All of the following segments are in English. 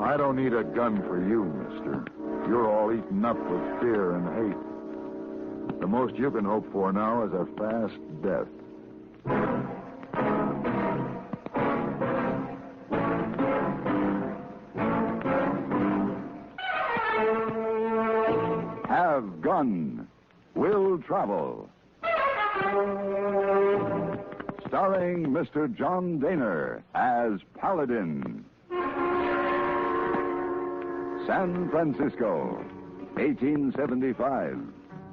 I don't need a gun for you, mister. You're all eaten up with fear and hate. The most you can hope for now is a fast death. Have Gun. Will Travel. Starring Mr. John Daner as Paladin. San Francisco, 1875.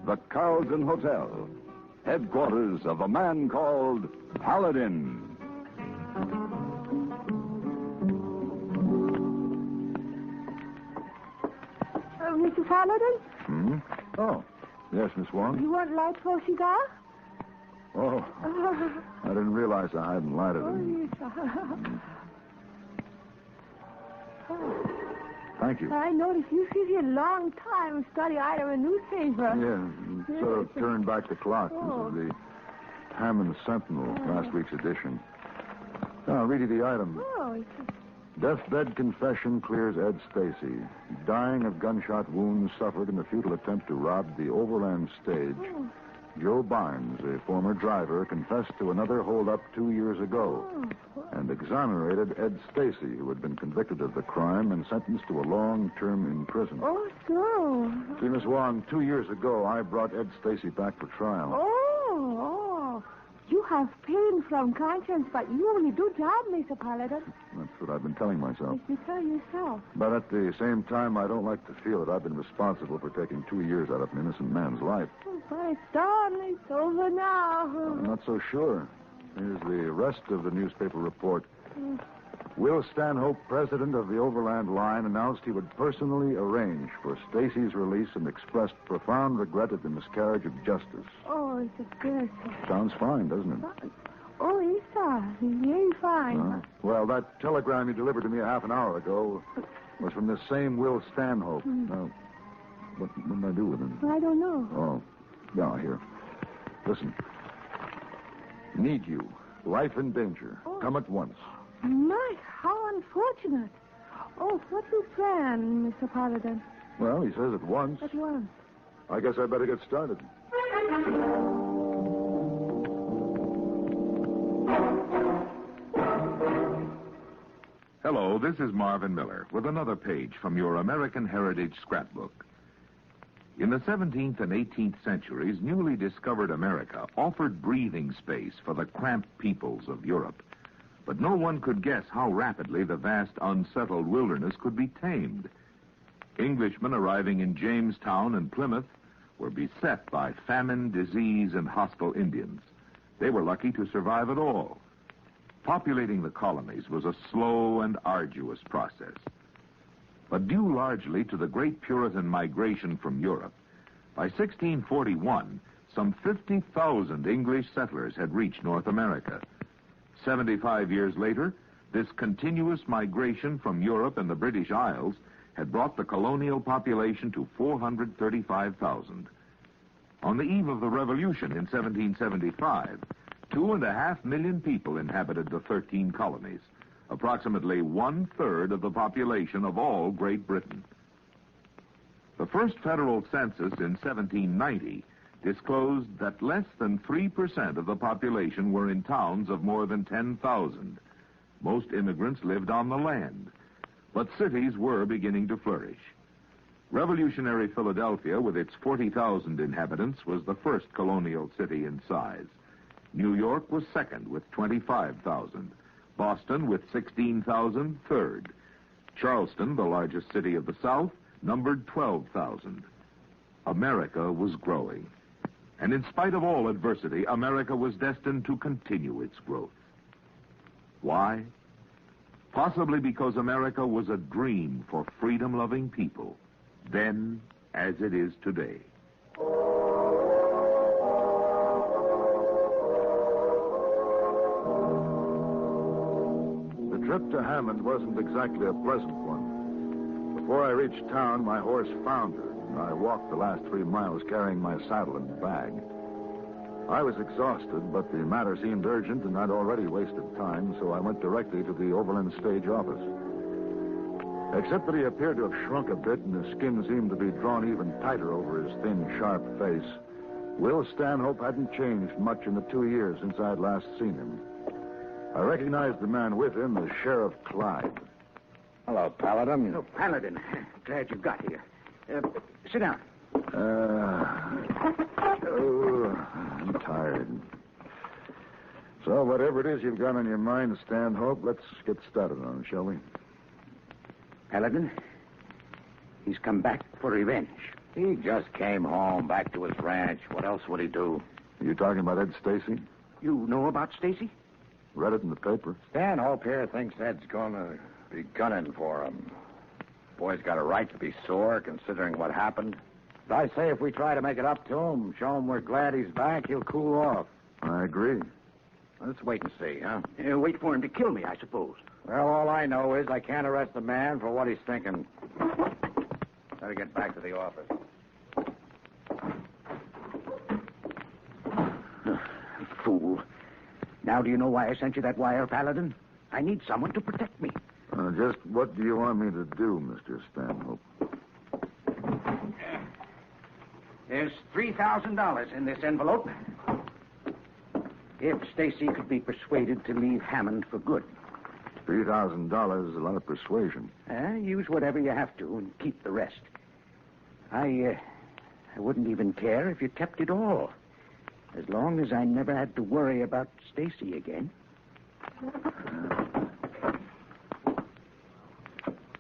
The Carlton Hotel. Headquarters of a man called Paladin. Mr. Paladin? Hmm? Oh, yes, Miss Wong. You want light for a cigar? Oh, I didn't realize I hadn't lighted it. Yes. Thank you. I noticed you sit here a long time and study item a newspaper. Yeah, sort of turned back the clock. Oh. This is the Hammond Sentinel, last week's edition. I'll read you the item. Oh, Deathbed confession clears Ed Stacy. Dying of gunshot wounds suffered in a futile attempt to rob the Overland stage. Oh. Joe Barnes, a former driver, confessed to another holdup 2 years ago and exonerated Ed Stacy, who had been convicted of the crime and sentenced to a long term in prison. Oh, so. See, Miss Wong, 2 years ago, I brought Ed Stacy back for trial. Oh. You have pain from conscience, but you only do job, Mr. Paladin. That's what I've been telling myself. Yes, you tell yourself. But at the same time, I don't like to feel that I've been responsible for taking 2 years out of an innocent man's life. But it's done. It's over now. I'm not so sure. Here's the rest of the newspaper report. Will Stanhope, president of the Overland Line, announced he would personally arrange for Stacy's release and expressed profound regret at the miscarriage of justice. Oh, it's a good. Sounds fine, doesn't it? Oh, it does. It's very fine. Well, that telegram you delivered to me a half an hour ago was from this same Will Stanhope. Now, what did I do with him? I don't know. Oh, yeah, here. Listen. Need you. Life in danger. Come at once. My, how unfortunate. Oh, what's your plan, Mr. Paladin? Well, he says at once. At once. I guess I better get started. Hello, this is Marvin Miller with another page from your American Heritage Scrapbook. In the 17th and 18th centuries, newly discovered America offered breathing space for the cramped peoples of Europe. But no one could guess how rapidly the vast unsettled wilderness could be tamed. Englishmen arriving in Jamestown and Plymouth were beset by famine, disease, and hostile Indians. They were lucky to survive at all. Populating the colonies was a slow and arduous process. But due largely to the great Puritan migration from Europe, by 1641, some 50,000 English settlers had reached North America. 75 years later, this continuous migration from Europe and the British Isles had brought the colonial population to 435,000. On the eve of the Revolution in 1775, 2.5 million people inhabited the 13 colonies, approximately 1/3 of the population of all Great Britain. The first federal census in 1790 disclosed that less than 3% of the population were in towns of more than 10,000. Most immigrants lived on the land, but cities were beginning to flourish. Revolutionary Philadelphia, with its 40,000 inhabitants, was the first colonial city in size. New York was second, with 25,000. Boston, with 16,000, third. Charleston, the largest city of the South, numbered 12,000. America was growing. And in spite of all adversity, America was destined to continue its growth. Why? Possibly because America was a dream for freedom-loving people, then as it is today. The trip to Hammond wasn't exactly a pleasant one. Before I reached town, my horse foundered, and I walked the last 3 miles carrying my saddle and bag. I was exhausted, but the matter seemed urgent, and I'd already wasted time, so I went directly to the Overland Stage office. Except that he appeared to have shrunk a bit and his skin seemed to be drawn even tighter over his thin, sharp face, Will Stanhope hadn't changed much in the 2 years since I had last seen him. I recognized the man with him as Sheriff Clyde. Hello, Paladin. Oh, Paladin. Glad you got here. Sit down. I'm tired. So, whatever it is you've got on your mind, Stanhope, let's get started on it, shall we? Paladin, he's come back for revenge. He just came home, back to his ranch. What else would he do? Are you talking about Ed Stacy? You know about Stacy? Read it in the paper. Stanhope here thinks Ed's going to be gunning for him. Boy's got a right to be sore, considering what happened. But I say if we try to make it up to him, show him we're glad he's back, he'll cool off. I agree. Let's wait and see, huh? Wait for him to kill me, I suppose. Well, all I know is I can't arrest the man for what he's thinking. Better get back to the office. Fool. Now, do you know why I sent you that wire, Paladin? I need someone to protect me. Just what do you want me to do, Mr. Stanhope? There's $3,000 in this envelope. If Stacy could be persuaded to leave Hammond for good. $3,000 is a lot of persuasion. Use whatever you have to and keep the rest. I wouldn't even care if you kept it all. As long as I never had to worry about Stacy again.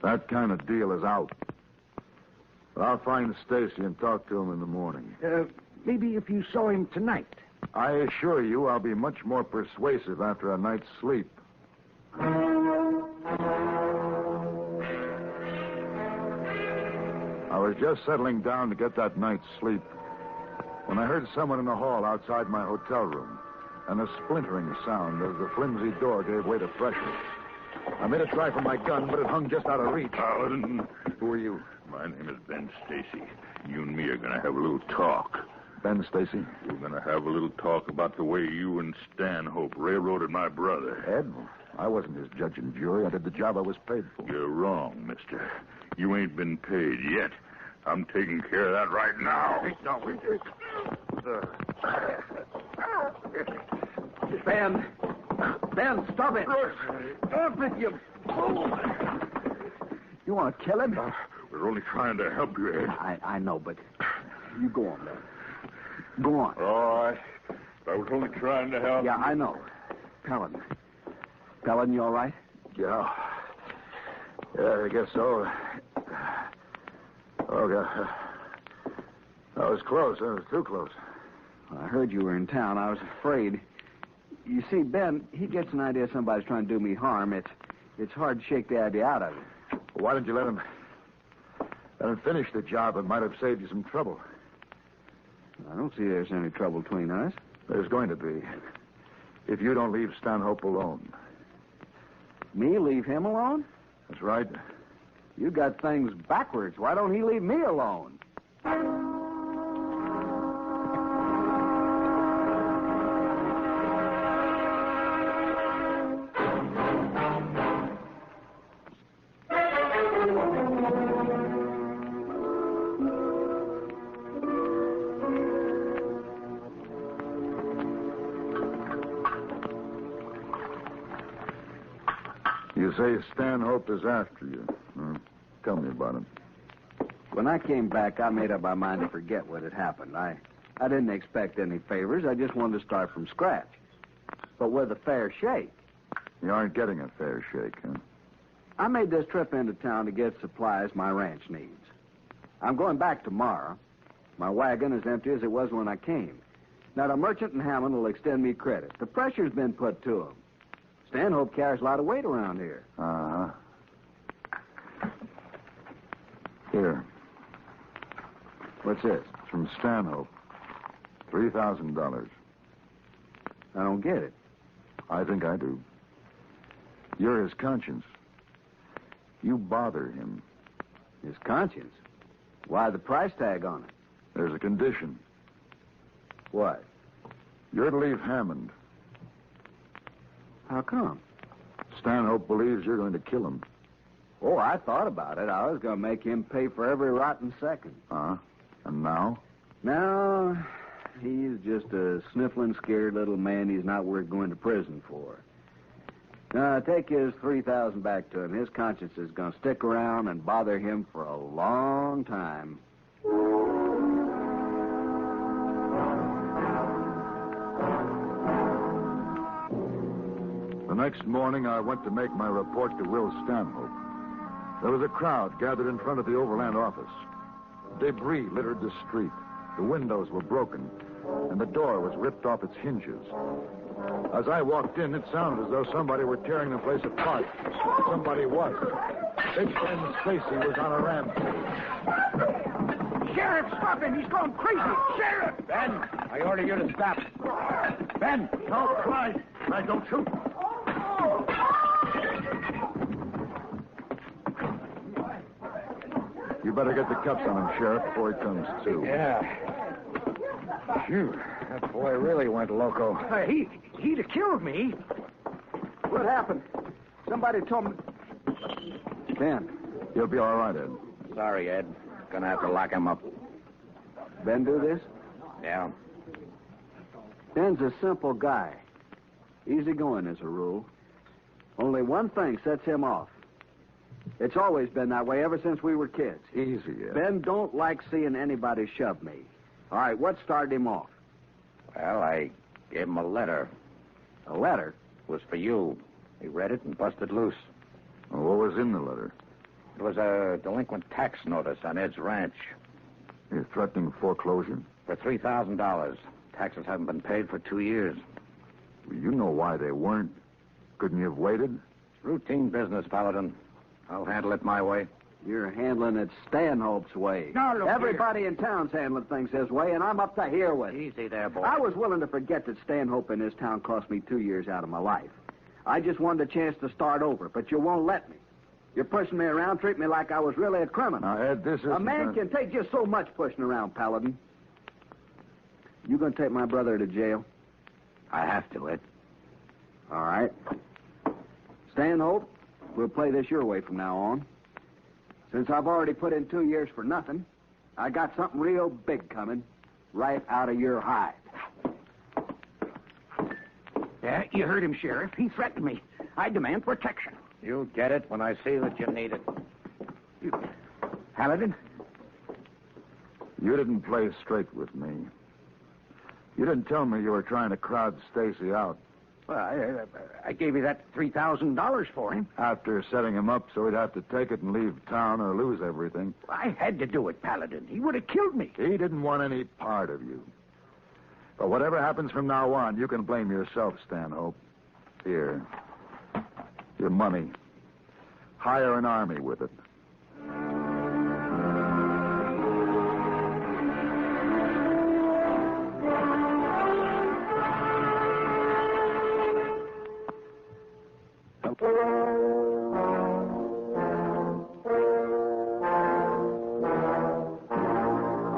That kind of deal is out. But I'll find Stacy and talk to him in the morning. Maybe if you saw him tonight. I assure you I'll be much more persuasive after a night's sleep. I was just settling down to get that night's sleep when I heard someone in the hall outside my hotel room and a splintering sound as the flimsy door gave way to pressure. I made a try for my gun, but it hung just out of reach. Paladin. Who are you? My name is Ben Stacy. You and me are going to have a little talk. Ben Stacy? We're going to have a little talk about the way you and Stanhope railroaded my brother. Ed? I wasn't his judge and jury. I did the job I was paid for. You're wrong, mister. You ain't been paid yet. I'm taking care of that right now. Ben! Ben, stop it! Stop it, you fool! You want to kill him? We're only trying to help you, Ed. I know, but you go on, Ben. Go on. All right. I was only trying to help. Yeah, I know. Paladin, you all right? Yeah, I guess so. Oh, God. That was close. That was too close. I heard you were in town. I was afraid. You see, Ben, he gets an idea somebody's trying to do me harm. It's hard to shake the idea out of him. Well, why didn't you let him finish the job? It might have saved you some trouble. I don't see there's any trouble between us. There's going to be. If you don't leave Stanhope alone. Me leave him alone? That's right. You got things backwards. Why don't he leave me alone? You say Stanhope is after you. Tell me about him. When I came back, I made up my mind to forget what had happened. I didn't expect any favors. I just wanted to start from scratch. But with a fair shake. You aren't getting a fair shake, huh? I made this trip into town to get supplies my ranch needs. I'm going back tomorrow. My wagon is empty as it was when I came. Now, the merchant in Hammond will extend me credit. The pressure's been put to him. Stanhope carries a lot of weight around here. Uh-huh. Here. What's this? It's from Stanhope. $3,000. I don't get it. I think I do. You're his conscience. You bother him. His conscience? Why the price tag on it? There's a condition. What? You're to leave Hammond. How come? Stanhope believes you're going to kill him. Oh, I thought about it. I was going to make him pay for every rotten second. And now? Now, he's just a sniffling, scared little man he's not worth going to prison for. Take his $3,000 back to him. His conscience is going to stick around and bother him for a long time. The next morning, I went to make my report to Will Stanhope. There was a crowd gathered in front of the Overland office. Debris littered the street. The windows were broken, and the door was ripped off its hinges. As I walked in, it sounded as though somebody were tearing the place apart. Somebody was. Big Ben Stacy was on a rampage. Sheriff, stop him. He's going crazy. Sheriff! Ben, I order you to stop. Ben! Don't cry. I don't shoot. You better get the cuffs on him, Sheriff, before he comes to. Yeah. Phew. That boy really went loco. He'd have killed me. What happened? Somebody told me... Ben. He'll be all right, Ed. Sorry, Ed. Gonna have to lock him up. Ben do this? Yeah. Ben's a simple guy. Easygoing as a rule. Only one thing sets him off. It's always been that way ever since we were kids. Easy, Ed. Ben don't like seeing anybody shove me. All right, what started him off? Well, I gave him a letter. A letter? It was for you. He read it and busted loose. Well, what was in the letter? It was a delinquent tax notice on Ed's ranch. You're threatening foreclosure? For $3,000. Taxes haven't been paid for 2 years. You know why they weren't. Couldn't you have waited? Routine business, Paladin. I'll handle it my way. You're handling it Stanhope's way. Now, look Everybody in town's handling things his way, and I'm up to here with it. Easy there, boy. I was willing to forget that Stanhope in this town cost me 2 years out of my life. I just wanted a chance to start over, but you won't let me. You're pushing me around, treat me like I was really a criminal. Now, Ed, this is... A man can take just so much pushing around, Paladin. You gonna take my brother to jail? I have to, Ed. All right. Stanhope, we'll play this your way from now on. Since I've already put in 2 years for nothing, I got something real big coming right out of your hide. Yeah, you heard him, Sheriff. He threatened me. I demand protection. You'll get it when I see that you need it. Paladin? You didn't play straight with me. You didn't tell me you were trying to crowd Stacy out. Well, I gave you that $3,000 for him. After setting him up so he'd have to take it and leave town or lose everything. I had to do it, Paladin. He would have killed me. He didn't want any part of you. But whatever happens from now on, you can blame yourself, Stanhope. Here. Your money. Hire an army with it.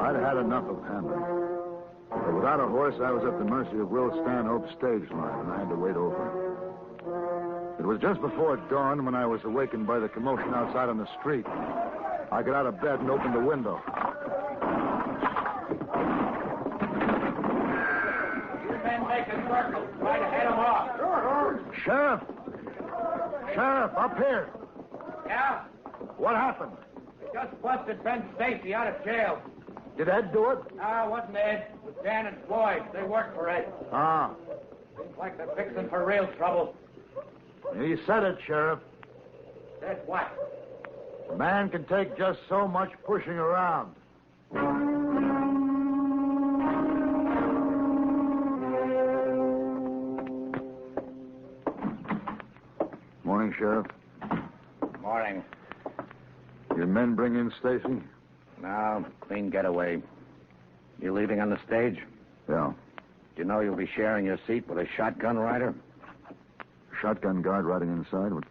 I'd had enough of Hammond. But without a horse, I was at the mercy of Will Stanhope's stage line, and I had to wait over. It was just before dawn when I was awakened by the commotion outside on the street. I got out of bed and opened the window. You men make a circle. Try to head him off. Sheriff! Sheriff, up here! Yeah? What happened? We just busted Ben Stacy out of jail. Did Ed do it? No, it wasn't Ed. It was Dan and Floyd. They worked for Ed. Ah. Seems like they're fixing for real trouble. He said it, Sheriff. Said what? A man can take just so much pushing around. Morning, Sheriff. Morning. Your men bring in Stacy? No, clean getaway. You leaving on the stage? Yeah. Do you know you'll be sharing your seat with a shotgun rider? Shotgun guard riding inside? Was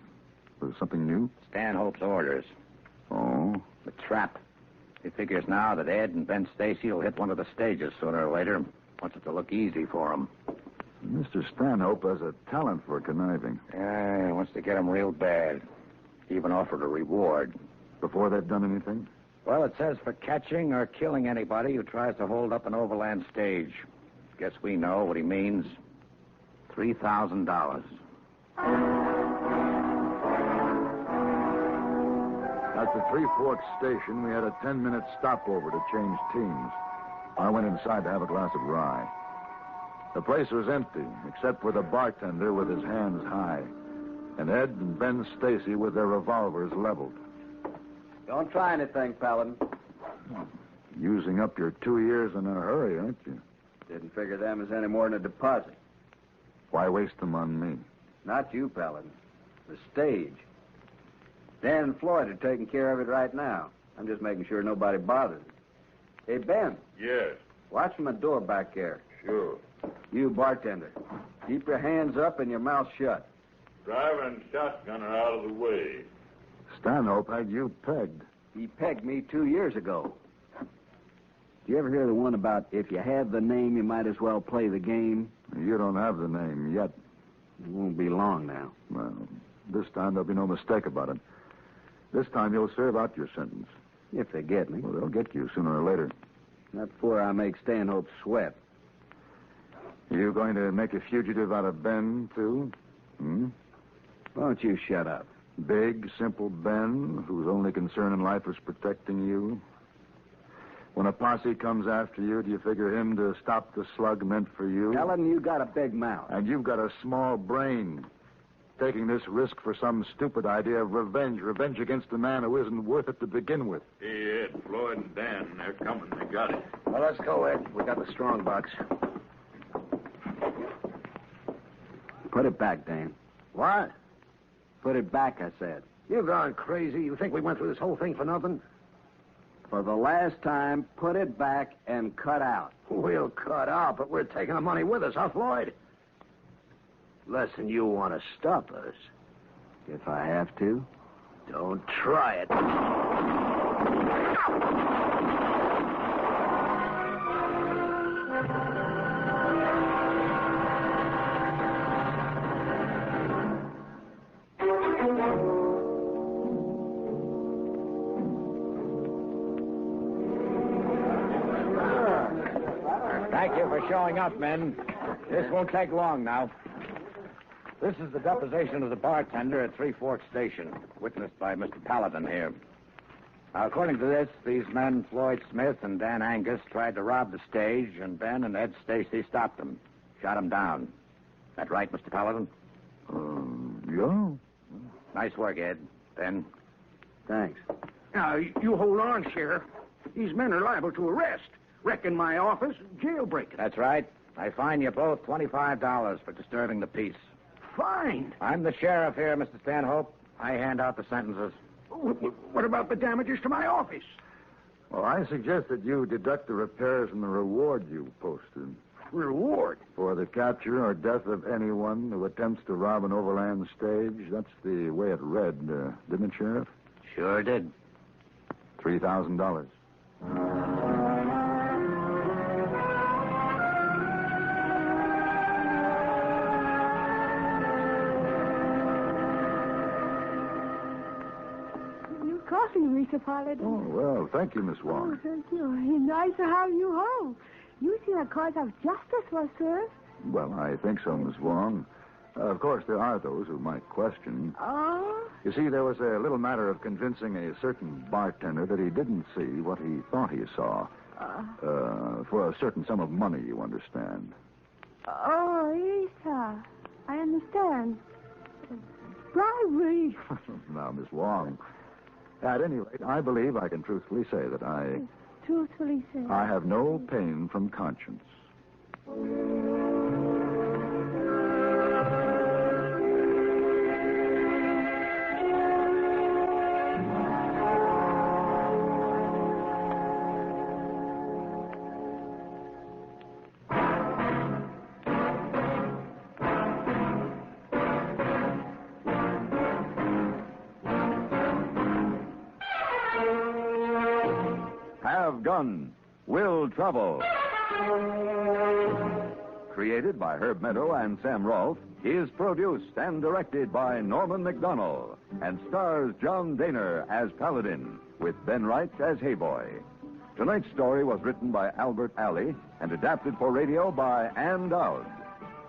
it something new? Stanhope's orders. Oh. The trap. He figures now that Ed and Ben Stacy will hit one of the stages sooner or later. Wants it to look easy for him. Mr. Stanhope has a talent for conniving. Yeah, he wants to get him real bad. Even offered a reward. Before they've done anything? Well, it says for catching or killing anybody who tries to hold up an overland stage. Guess we know what he means. $3,000. At the Three Forks station, we had a 10-minute stopover to change teams. I went inside to have a glass of rye. The place was empty, except for the bartender with his hands high, and Ed and Ben Stacy with their revolvers leveled. Don't try anything, Paladin. Using up your 2 years in a hurry, aren't you? Didn't figure them as any more than a deposit. Why waste them on me? Not you, Paladin. The stage. Dan and Floyd are taking care of it right now. I'm just making sure nobody bothers it. Hey, Ben. Yes, Watch my door back there. sure. You, bartender. Keep your hands up and your mouth shut. Driver and shotgun are out of the way. Stanhope had you pegged. He pegged me 2 years ago. Do you ever hear the one about if you have the name, you might as well play the game? You don't have the name yet. It won't be long now. Well, this time there'll be no mistake about it. This time you'll serve out your sentence. If they get me. Well, they'll get you sooner or later. Not before I make Stanhope sweat. You going to make a fugitive out of Ben, too? Why don't you shut up? Big, simple Ben, whose only concern in life is protecting you? When a posse comes after you, do you figure him to stop the slug meant for you? Paladin, you got a big mouth. And you've got a small brain. Taking this risk for some stupid idea of revenge. Revenge against a man who isn't worth it to begin with. Hey, Ed, Floyd, and Dan, they're coming. They got it. Well, let's go, Ed. We got the strong box. Put it back, Dan. What? Put it back, I said. You gone crazy? You think we went through this whole thing for nothing? For the last time, put it back and cut out. We'll cut out, but we're taking the money with us, huh, Floyd? Less than you want to stop us. If I have to. Don't try it. Thank you for showing up, men. This won't take long now. This is the deposition of the bartender at Three Forks Station, witnessed by Mr. Paladin here. Now, according to this, these men, Floyd Smith and Dan Angus, tried to rob the stage, and Ben and Ed Stacy stopped them, shot them down. That right, Mr. Paladin? Yeah. Nice work, Ed. Ben? Thanks. Now, you hold on, Sheriff. These men are liable to arrest. Wreck in my office, jailbreaking. That's right. I fine you both $25 for disturbing the peace. Fine. I'm the sheriff here, Mr. Stanhope. I hand out the sentences. What about the damages to my office? Well, I suggest that you deduct the repairs and the reward you posted. Reward? For the capture or death of anyone who attempts to rob an overland stage. That's the way it read, didn't it, Sheriff? Sure did. $3,000. Coffee, Mr. Paladin. Oh, well, thank you, Miss Oh, Wong. thank you. It's nice to have you home. You see a cause of justice was served. Well, I think so, Miss Wong. Of course, there are those who might question. Oh? You see, there was a little matter of convincing a certain bartender that he didn't see what he thought he saw. For a certain sum of money, you understand. Oh, yes, sir. I understand. Bribery. Now, Miss Wong, at any rate, I believe I can truthfully say that Truthfully said. I have no pain from conscience. Have gun. Will travel. created by Herb Meadow and Sam Rolfe, is produced and directed by Norman McDonnell and stars John Daner as Paladin, with Ben Wright as Hayboy. Tonight's story was written by Albert Alley and adapted for radio by Ann Dowd.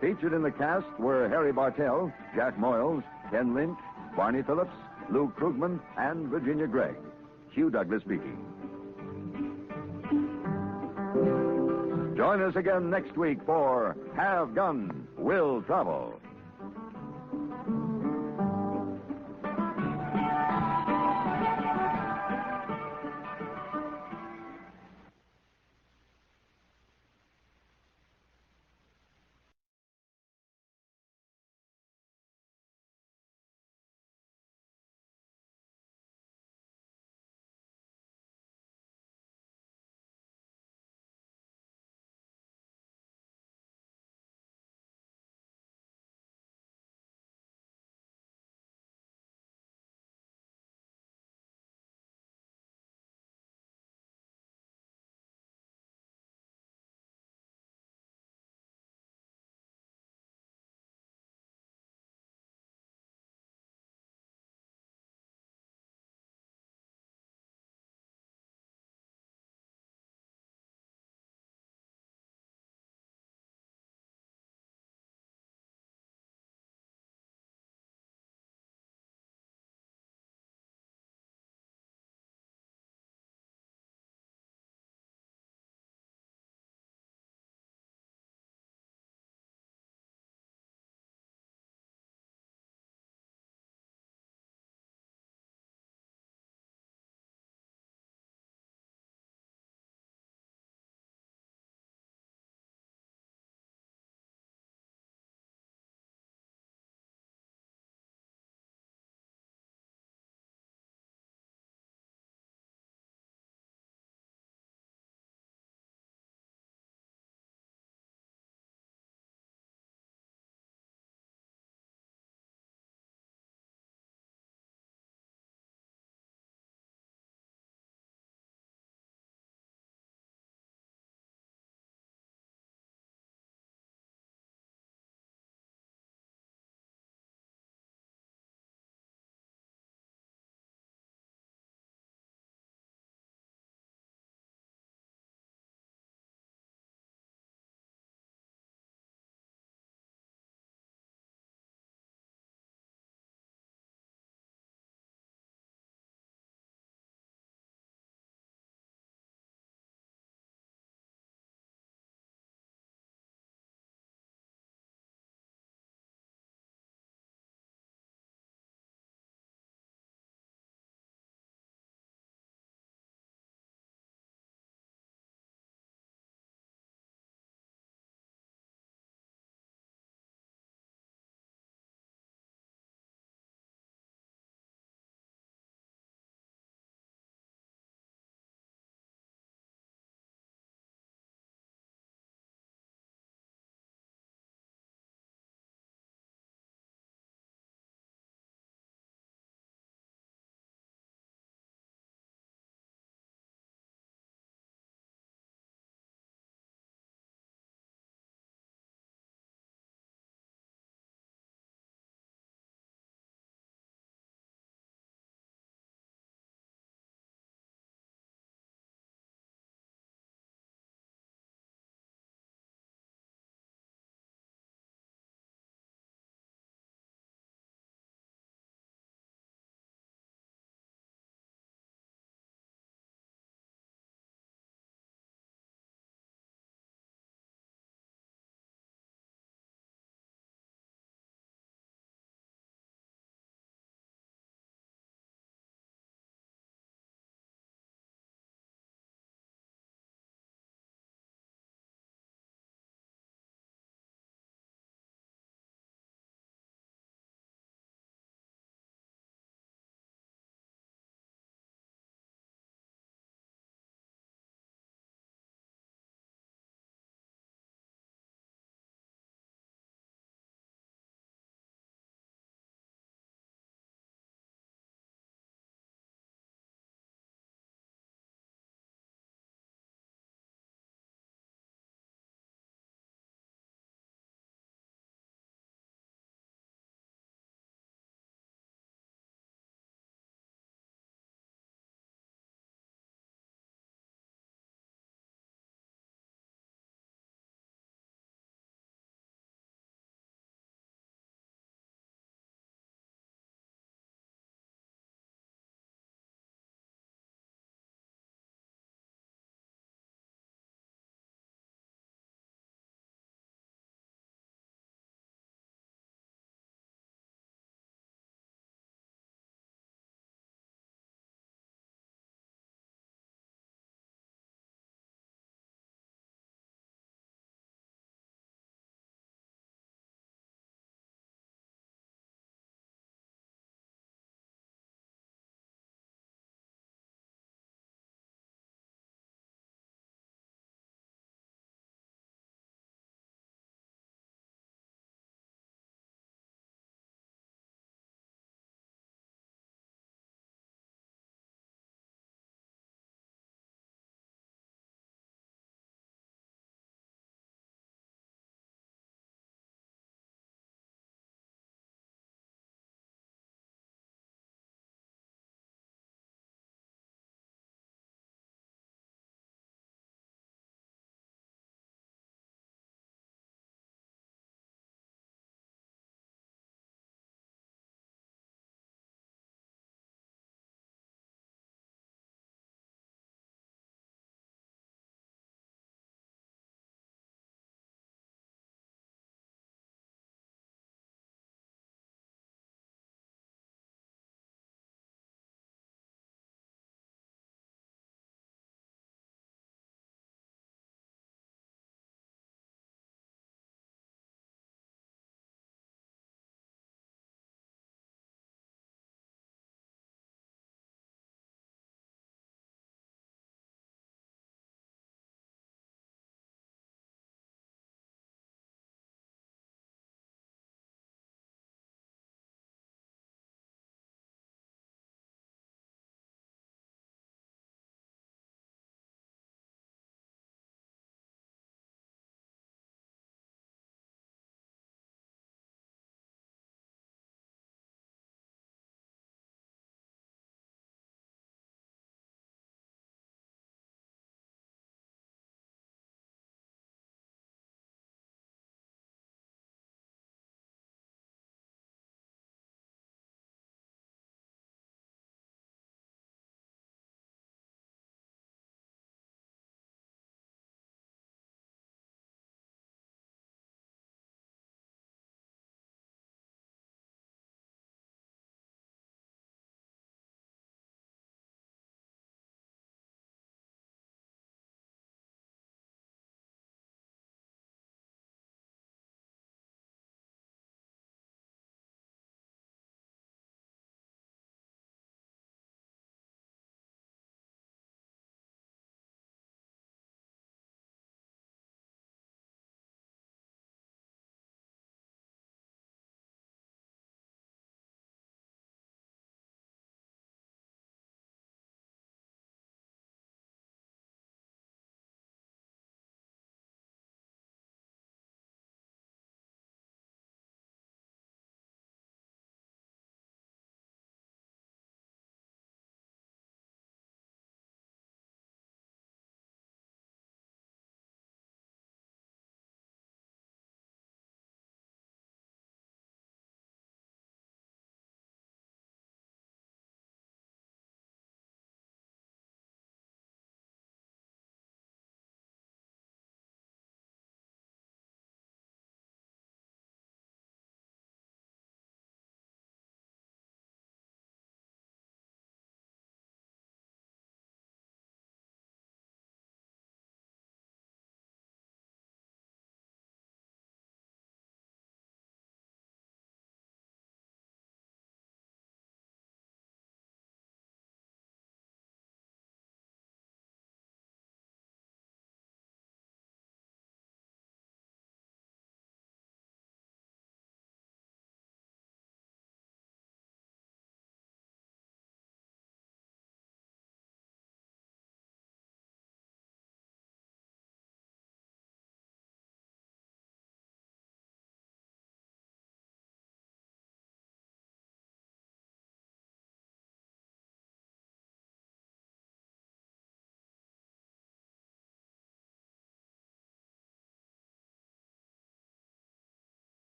Featured in the cast were Harry Bartell, Jack Moyles, Ken Lynch, Barney Phillips, Lou Krugman, and Virginia Gregg. Hugh Douglas speaking. Join us again next week for Have Gun, Will Travel.